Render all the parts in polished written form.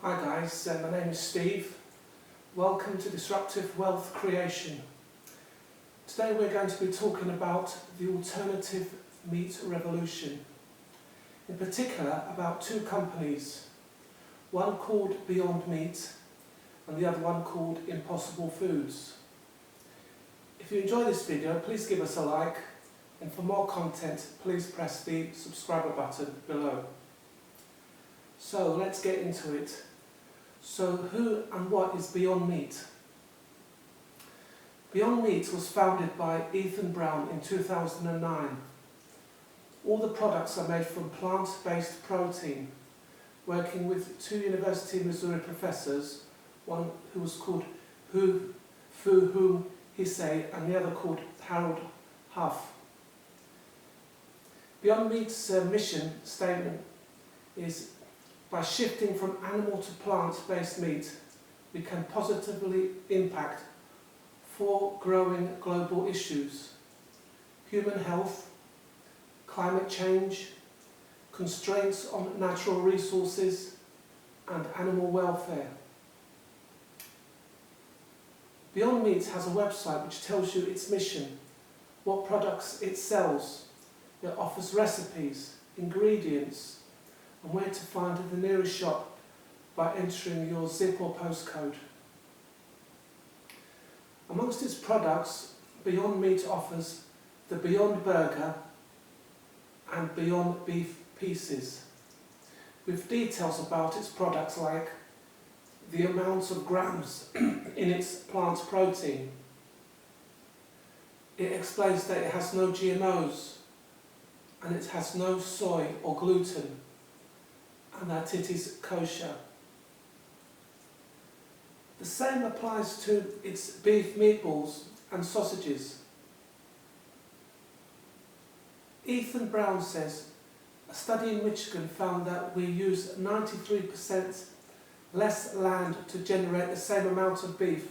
Hi guys, my name is Steve. Welcome to Disruptive Wealth Creation. Today we're going to be talking about the alternative meat revolution. In particular about two companies, one called Beyond Meat and the other one called Impossible Foods. If you enjoy this video, please give us a like, and for more content please press the subscriber button below. So let's get into it. So who and what is Beyond Meat? Beyond Meat was founded by Ethan Brown in 2009. All the products are made from plant-based protein, working with two University of Missouri professors, one who was called Fu Hung Hsee and the other called Harold Huff. Beyond Meat's mission statement is, by shifting from animal to plant-based meat, we can positively impact four growing global issues: human health, climate change, constraints on natural resources, and animal welfare. Beyond Meat has a website which tells you its mission, what products it sells. It offers recipes, ingredients, and where to find the nearest shop by entering your zip or postcode. Amongst its products, Beyond Meat offers the Beyond Burger and Beyond Beef Pieces, with details about its products like the amounts of grams in its plant protein. It explains that it has no GMOs and it has no soy or gluten, and that it is kosher. The same applies to its beef meatballs and sausages. Ethan Brown says, a study in Michigan found that we use 93% less land to generate the same amount of beef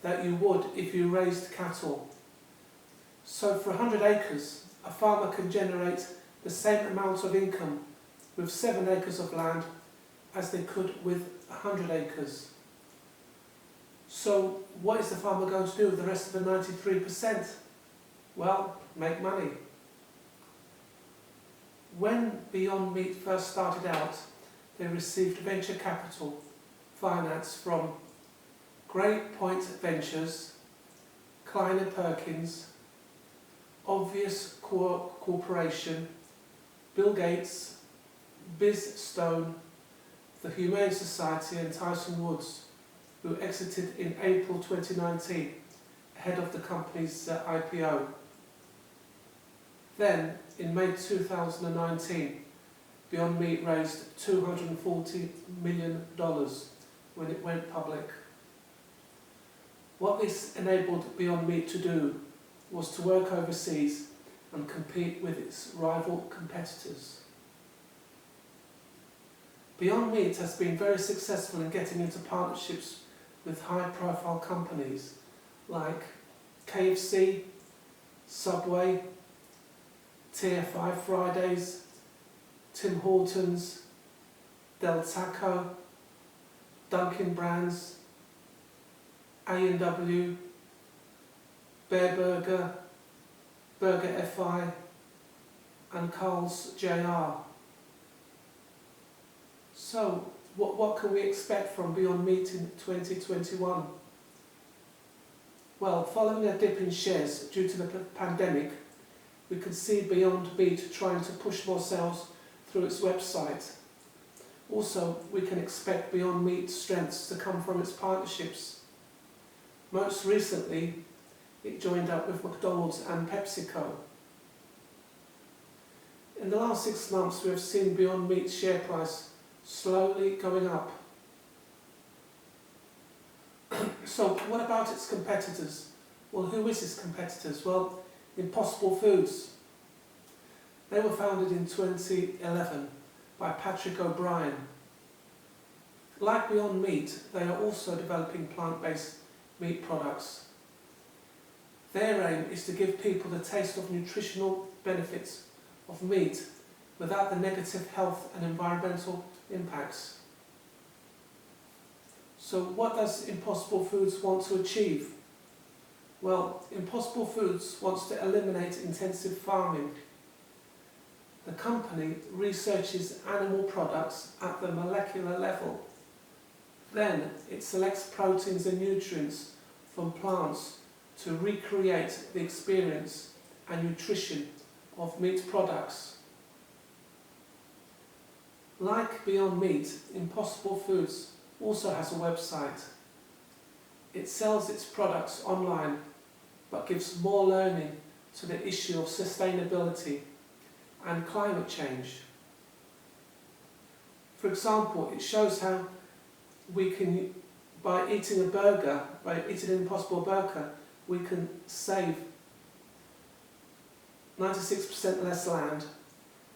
that you would if you raised cattle. So for 100 acres, a farmer can generate the same amount of income with 7 acres of land as they could with 100 acres. So what is the farmer going to do with the rest of the 93%? Well, make money. When Beyond Meat first started out, they received venture capital finance from Great Point Ventures, Kleiner Perkins, Obvious Corporation, Bill Gates, Biz Stone, the Humane Society and Tyson Woods, who exited in April 2019 ahead of the company's IPO. Then, in May 2019, Beyond Meat raised $240 million when it went public. What this enabled Beyond Meat to do was to work overseas and compete with its rival competitors. Beyond Meat has been very successful in getting into partnerships with high-profile companies like KFC, Subway, TFI Fridays, Tim Hortons, Del Taco, Dunkin' Brands, A&W, Bear Burger, Burger FI, and Carl's Jr. So, what can we expect from Beyond Meat in 2021? Well, following a dip in shares due to the pandemic, we can see Beyond Meat trying to push more sales through its website. Also, we can expect Beyond Meat's strengths to come from its partnerships. Most recently, it joined up with McDonald's and PepsiCo. In the last 6 months, we have seen Beyond Meat's share price slowly going up. So what about its competitors? Well, who is its competitors? Well, Impossible Foods. They were founded in 2011 by Patrick O'Brien. Like Beyond Meat, they are also developing plant-based meat products. Their aim is to give people the taste of nutritional benefits of meat without the negative health and environmental impacts. So what does Impossible Foods want to achieve? Well, Impossible Foods wants to eliminate intensive farming. The company researches animal products at the molecular level. Then it selects proteins and nutrients from plants to recreate the experience and nutrition of meat products. Like Beyond Meat, Impossible Foods also has a website. It sells its products online, but gives more learning to the issue of sustainability and climate change. For example, it shows how we can, by eating an Impossible Burger, we can save 96% less land,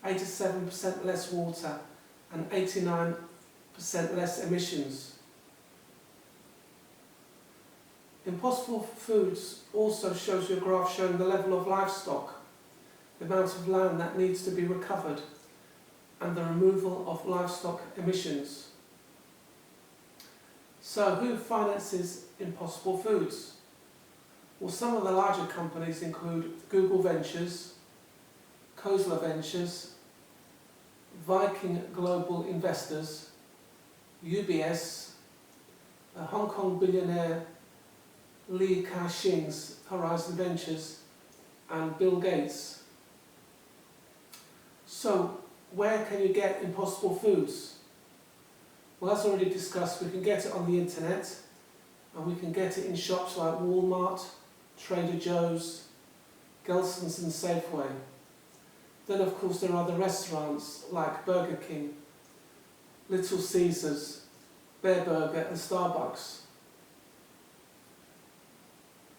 87% less water, and 89% less emissions. Impossible Foods also shows you a graph showing the level of livestock, the amount of land that needs to be recovered, and the removal of livestock emissions. So who finances Impossible Foods? Well, some of the larger companies include Google Ventures, Khosla Ventures, Viking Global Investors, UBS, Hong Kong billionaire Li Ka-shing's Horizon Ventures, and Bill Gates. So, where can you get Impossible Foods? Well, as already discussed, we can get it on the internet, and we can get it in shops like Walmart, Trader Joe's, Gelson's and Safeway. Then of course there are the restaurants like Burger King, Little Caesars, Bear Burger and Starbucks.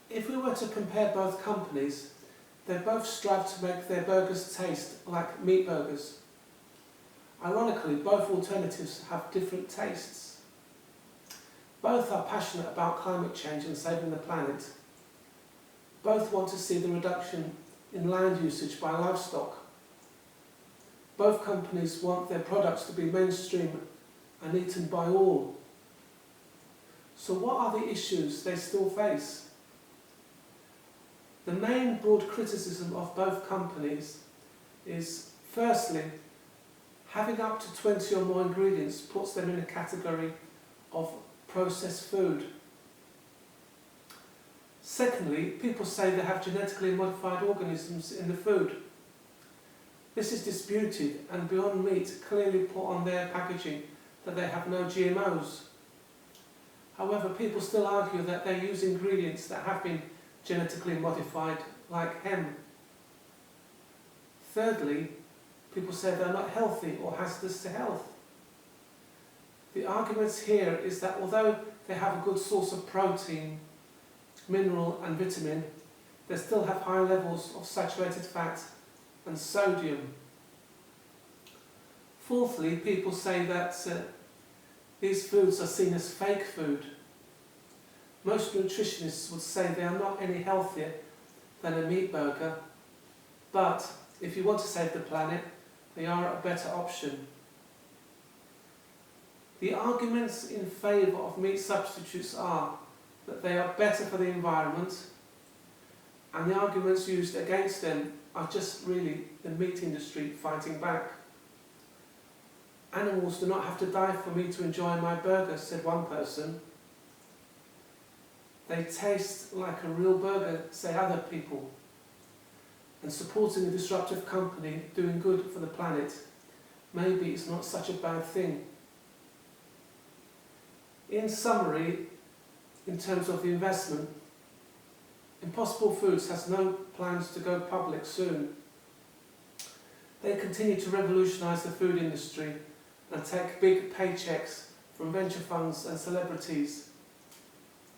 If we were to compare both companies, they both strive to make their burgers taste like meat burgers. Ironically, both alternatives have different tastes. Both are passionate about climate change and saving the planet. Both want to see the reduction in land usage by livestock. Both companies want their products to be mainstream and eaten by all. So what are the issues they still face? The main broad criticism of both companies is, firstly, having up to 20 or more ingredients puts them in a category of processed food. Secondly, people say they have genetically modified organisms in the food. This is disputed, and Beyond Meat clearly put on their packaging that they have no GMOs. However, people still argue that they use ingredients that have been genetically modified, like hemp. Thirdly, people say they're not healthy or hazardous to health. The argument here is that although they have a good source of protein, mineral and vitamin, they still have high levels of saturated fat and sodium. Fourthly, people say that these foods are seen as fake food. Most nutritionists would say they are not any healthier than a meat burger, but if you want to save the planet, they are a better option. The arguments in favour of meat substitutes are that they are better for the environment, and the arguments used against them are just really the meat industry fighting back. Animals do not have to die for me to enjoy my burger, said one person. They taste like a real burger, say other people. And supporting a disruptive company doing good for the planet, maybe it's not such a bad thing. In summary, in terms of the investment, Impossible Foods has no plans to go public soon. They continue to revolutionise the food industry and take big paychecks from venture funds and celebrities.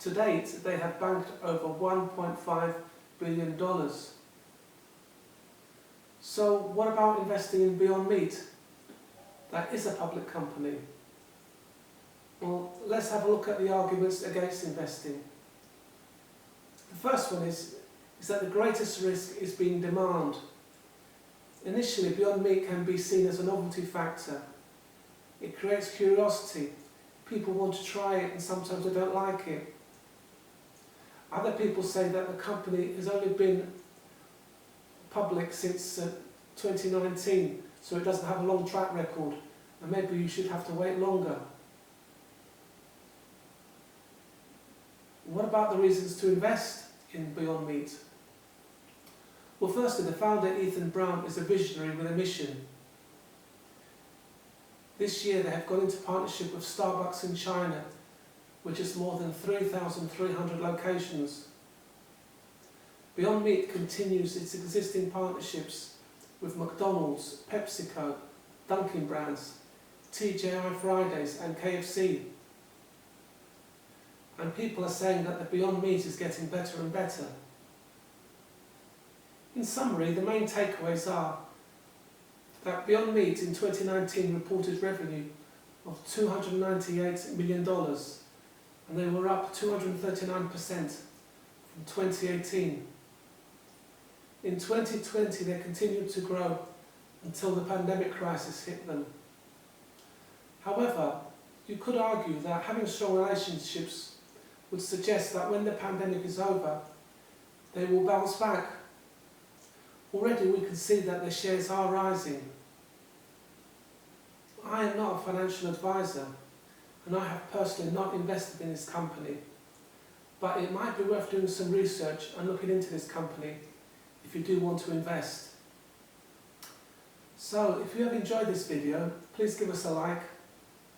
To date, they have banked over $1.5 billion. So what about investing in Beyond Meat? That is a public company. Well, let's have a look at the arguments against investing. The first one is that the greatest risk is being demand. Initially, Beyond Meat can be seen as a novelty factor. It creates curiosity. People want to try it and sometimes they don't like it. Other people say that the company has only been public since 2019, so it doesn't have a long track record, and maybe you should have to wait longer. What about the reasons to invest in Beyond Meat? Well, firstly, the founder, Ethan Brown, is a visionary with a mission. This year they have gone into partnership with Starbucks in China, which has more than 3,300 locations. Beyond Meat continues its existing partnerships with McDonald's, PepsiCo, Dunkin' Brands, TGI Fridays and KFC. And people are saying that the Beyond Meat is getting better and better. In summary, the main takeaways are that Beyond Meat in 2019 reported revenue of $298 million, and they were up 239% from 2018. In 2020 they continued to grow until the pandemic crisis hit them. However, you could argue that having strong relationships would suggest that when the pandemic is over, they will bounce back. Already we can see that their shares are rising. I am not a financial advisor, and I have personally not invested in this company, but it might be worth doing some research and looking into this company if you do want to invest. So, if you have enjoyed this video, please give us a like,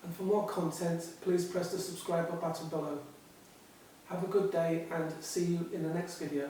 and for more content, please press the subscribe button below. Have a good day and see you in the next video.